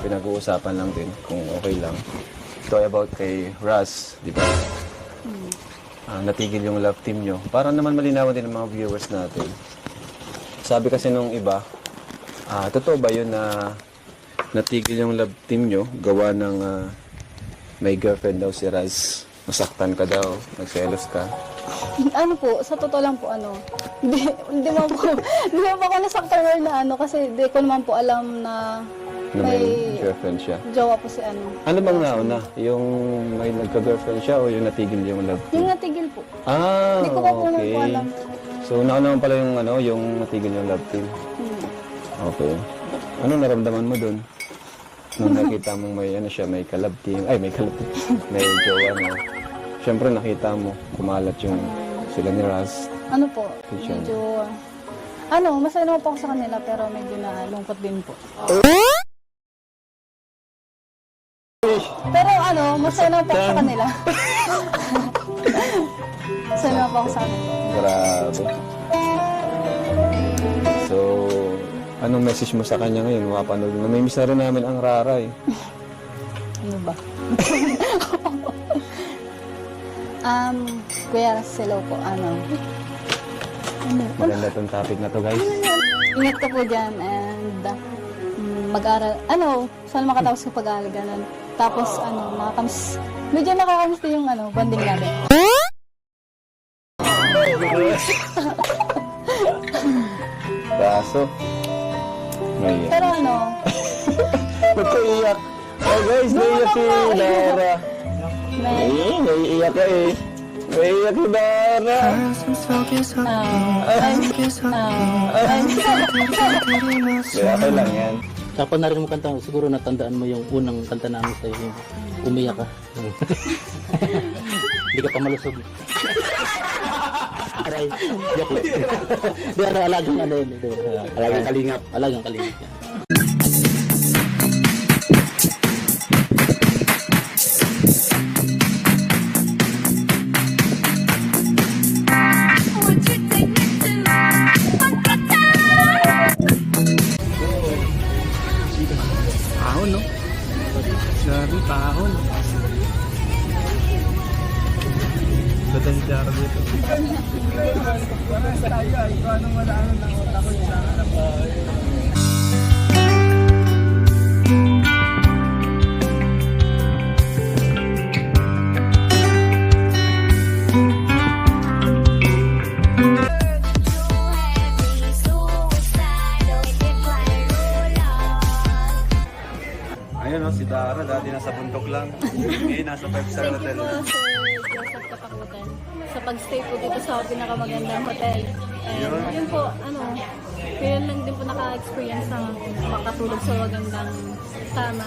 pinag-uusapan lang din kung okay lang. Ito about kay Raz, di ba? Natigil yung love team nyo. Para naman malinawan din ng mga viewers natin. Sabi kasi nung iba, totoo ba yun na natigil yung love team nyo, gawa ng may girlfriend daw si Raz? Nasaktan ka daw, nagselos ka? Ano po, sa totoo lang po, hindi mo po ako nasaktan or na kasi di ko naman po alam na Na may girlfriend siya. jowa po si ano. Ano bang nauna? Yung may nagka-girlfriend siya o yung natigil yung love team? Yung natigil po. Ah, Hindi ko pa po okay. alam. So, nauna naman pala yung natigil yung love team. Okay. Ano naramdaman mo dun? Nung nakita mong may kalab team, may jowa na. Siyempre nakita mo, kumalat yung sila ni Raz. Ano po, Christian. medyo, masaya naman po ako sa kanila pero medyo nalungkot din po. Pero masaya naman po ako sa kanila. Masaya naman po ako sa kanila. Grabe. So, anong message mo sa kanya ngayon? Mapanood mo. Namimiss na rin namin ang Rara eh. Ano ba? Kuya, hello po, Maganda tong topic na to, guys. ingat ka po dyan and mag-aral, sana makatapos ka pag-aaral, ganun. Tapos, medyo nakakamiss din yung, bonding natin. Kaso, may... Pero Ba't ka iyak? Oh guys, naiiyak si Dara. Naiiyak ka eh. Naiiyak si Dara. Kaya okay lang yan. Kapag narinig mo kanta, siguro natandaan mo yung unang kanta namin sa'yo, yung umiyak ka. Hindi ka pa malusog. Aray, joke lang. Di alagang yun. Alagang kalingap. Alagang kalingap yan. Pahon, no? Grabe, pahon. Badan jaro dito. Ayun no, si Dara dati nasa bundok lang. Ngayon nasa 5-star hotel. Sir Joseph Kapakutan. Sa pag-stay po dito sa pinakamagandang hotel. And yun po, kaya lang din po naka-experience ng makatulog sa magandang tama.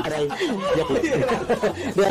Aray, joke lang. Di